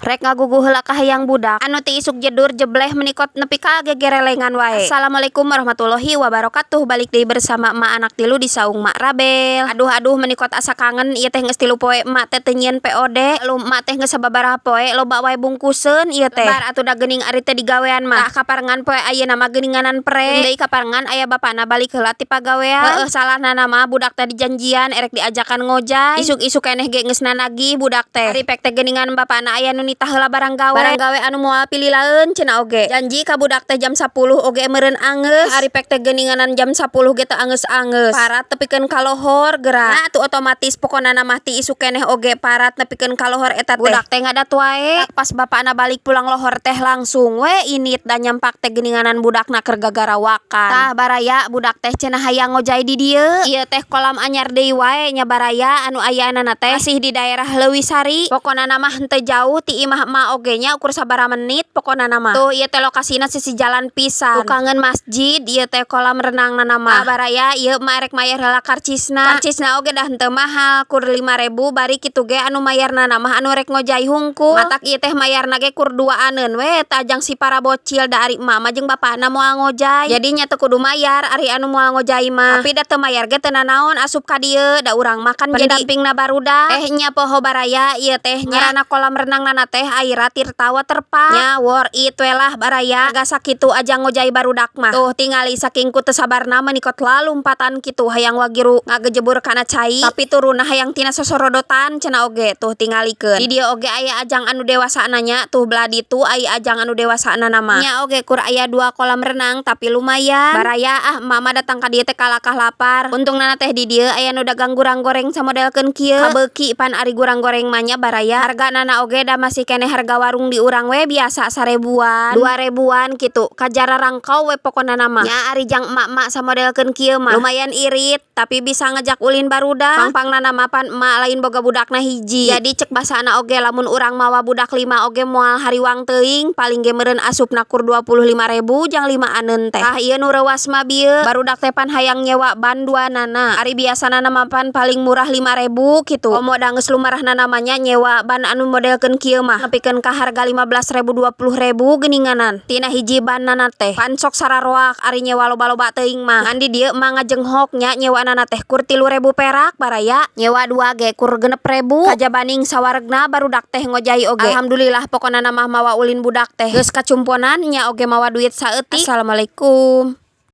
Rek ngagugu heula ka hayang budak anu ti isuk jedur jebleh menikot nepi ka gegerelengan wae. Assalamualaikum warahmatullahi wabarakatuh. Balik deui bersama emak anak tilu di saung Mak Rabel. Aduh menikot asa kangen ieu teh geus 3 poe emak teh teu nyieun POD. Lu emak teh geus sababaraha poe loba wae bungkuseun ieu teh. Lebar atuh da geuning ari teh digawean mah. Tah kaparengan poe ayeuna mah geuninganan pre. Deui kaparengan aya bapana balik heula ti pagawean. Heueuh salahna mah budak teh dijanjian erek diajakan ngojay. Isuk-isuk keneh ge geus nanagih budak teh. Ari pek teh geuningan bapana aya nu nitah heula barang gawe anu moal pililaeun cenah oge. Janji ka budak teh jam 10 oge meureun angeus. Ari pek teh geuninganan jam 10 ge teu angeus-angeus. Parat tepikeun kalohor gerak. Nah atuh otomatis pokona mah ti isuk keneh oge parat nepikeun kalohor eta teh. Budak teh ngadat wae. Pas bapana balik pulang lohor teh langsung we init da nyampak teh geuninganan budakna keur gagarawakan. Tah baraya budak teh cenah hayang ngojay di dieu. Ieu teh kolam anyar deui wae nya baraya anu ayeuna teh masih di daerah Leuwisari. Pokona mah henteu jauh ti imah emak oge nya ukur sabaraha menit pokona mah. Tuh ieu teh lokasina sisi jalan pisan. Kangen masjid ieu teh kolam renangna mah. Baraya ieu emak erek mayar heula karcisna. Karcisna oge dah henteu mahal kur 5.000 bari kitu ge anu mayarna mah anu rek ngojay hungkul. Matak ieu teh mayarna ge kur 2 we tajang si para bocil da ari emak mah jeung bapana moal ngojay. Jadi nya teu kudu mayar ari anu moal ngojay mah. Tapi da teu mayar ge teu nanaon asup ka dieu da urang makan pendampingna barudak. Nya poho baraya ieu teh ngaranna kolam renangna teh Aira Tirta Waterpark. Nya worth it we lah baraya. Gak sakitu aja ngojay barudak mah. Tuh tingali saking ku teu sabarna menikot lalumpatan kitu hayang wagiru ngagejebur kana cai. Tapi turunna hayang tina sosorodotan cenah oge. Tuh tingalikeun. Di dieu oge aya ajang anu dewasana nya. Tuh belah ditu aya ajang anu dewasana mah. Nya oge kur aya 2 kolam renang tapi lumayan. Baraya mama datang ka dieu teh kalakah lapar. Untungna teh di dieu aya nu dagang gurang goreng samodelkeun kieu. Kabeuki pan ari gurang goreng mah nya baraya. Hargana oge da masih keneh harga warung di urang we biasa 1.000-an 2.000-an gitu. Kajara rangkau we pokona mah. Nya ari jang emak-emak samodelkeun kieu mah lumayan irit tapi bisa ngajak ulin barudak. Pangpangna mah pan emak lain boga budakna hiji. Jadi cek basana oge lamun urang mawa budak 5 oge moal hariwang teuing paling ge meureun asupna kur 25.000 jang 5 teh. Tah ieu nu reuas mah bieu barudak teh pan hayang nyewa ban 2 ari biasana mah pan paling murah 5.000 gitu. Komo da geus lumarahna namanya nyewa ban anu modelkeun kieu mah nepikeun ka harga 15.000 20.000 geuninganan. Tina hiji banana teh pan sok sararoak ari nyewa loba-loba teuing mah. Ngan di dieu mah ngajenghok nya nyewanana teh kur 3.000 perak baraya. Nyewa 2 ge kur 6.000. Kajabaning sawaregna barudak teh ngojay oge. Alhamdulillah pokona mah mawa ulin budak teh geus kacumponan nya oge mawa duit saeutik. Assalamualaikum.